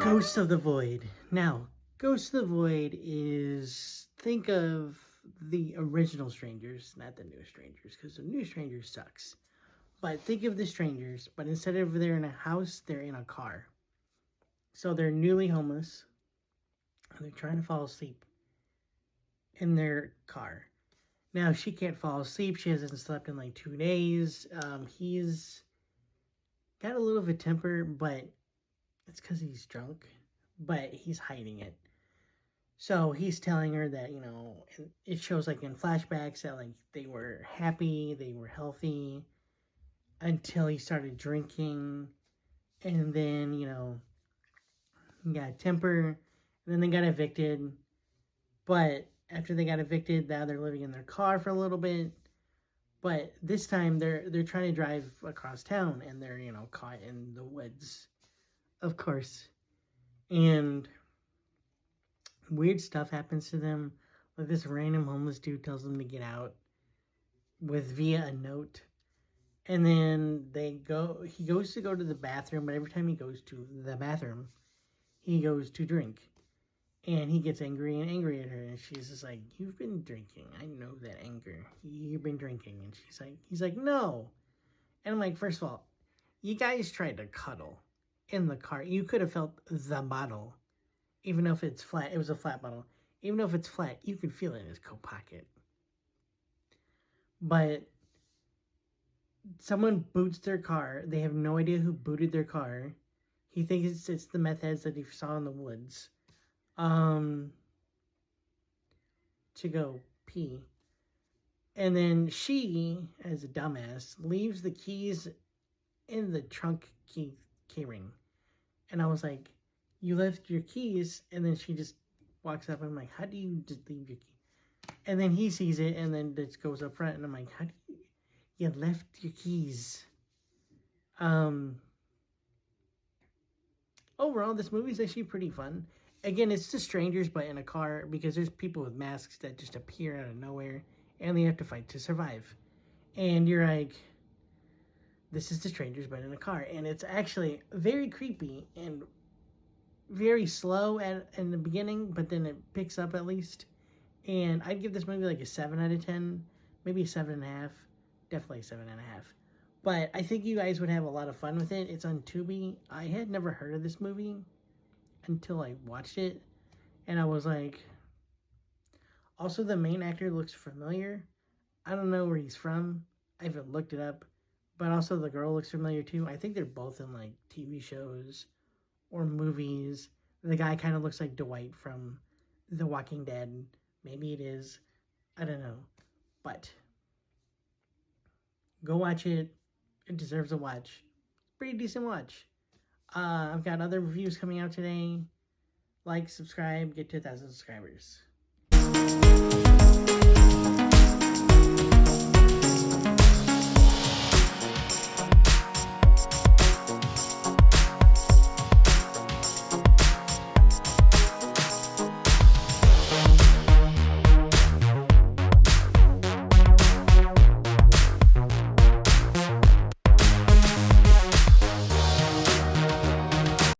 Ghosts of the Void. Now, Ghosts of the Void is, think of the original Strangers, not the new Strangers, because the new Strangers sucks. But think of the Strangers, but instead of they're in a house, they're in a car. So they're newly homeless, and they're trying to fall asleep in their car. Now, she can't fall asleep. She hasn't slept in like 2 days. He's got a little of a temper, but it's because he's drunk, but he's hiding it. So he's telling her that, it shows like in flashbacks that like they were happy, they were healthy until he started drinking. And then, he got a temper. And then they got evicted. But after they got evicted, now they're living in their car for a little bit. But this time they're trying to drive across town and they're, caught in the woods, of course. And weird stuff happens to them. Like this random homeless dude tells them to get out via a note. And then he goes to go to the bathroom, but every time he goes to the bathroom, he goes to drink. And he gets angry and angry at her. And she's just like, you've been drinking. I know that anger. You've been drinking. And he's like, no. And I'm like, first of all, you guys tried to cuddle in the car. You could have felt the bottle. Even if it's flat, it was a flat bottle. Even if it's flat, you can feel it in his coat pocket. But someone boots their car. They have no idea who booted their car. He thinks it's the meth heads that he saw in the woods. To go pee. And then she, as a dumbass, leaves the keys in the trunk key ring. And I was like, you left your keys, and then she just walks up, and I'm like, how do you just leave your key? And then he sees it, and then it goes up front, and I'm like, how do you left your keys? Overall, this movie's actually pretty fun. Again, it's just strangers, but in a car, because there's people with masks that just appear out of nowhere, and they have to fight to survive. And you're like, this is the strangers, but in a car. And it's actually very creepy, and very slow in the beginning, but then it picks up at least. And I'd give this movie like a 7 out of 10, maybe a 7.5, definitely a 7.5. But I think you guys would have a lot of fun with it. It's on Tubi. I had never heard of this movie until I watched it, and I was like, also the main actor looks familiar. I don't know where he's from. I haven't looked it up, but also the girl looks familiar too. I think they're both in like TV shows or movies. The guy kind of looks like Dwight from The Walking Dead. Maybe it is. I don't know. But go watch it. It deserves a watch. Pretty decent watch. I've got other reviews coming out today. Like, subscribe, get to 1,000 subscribers.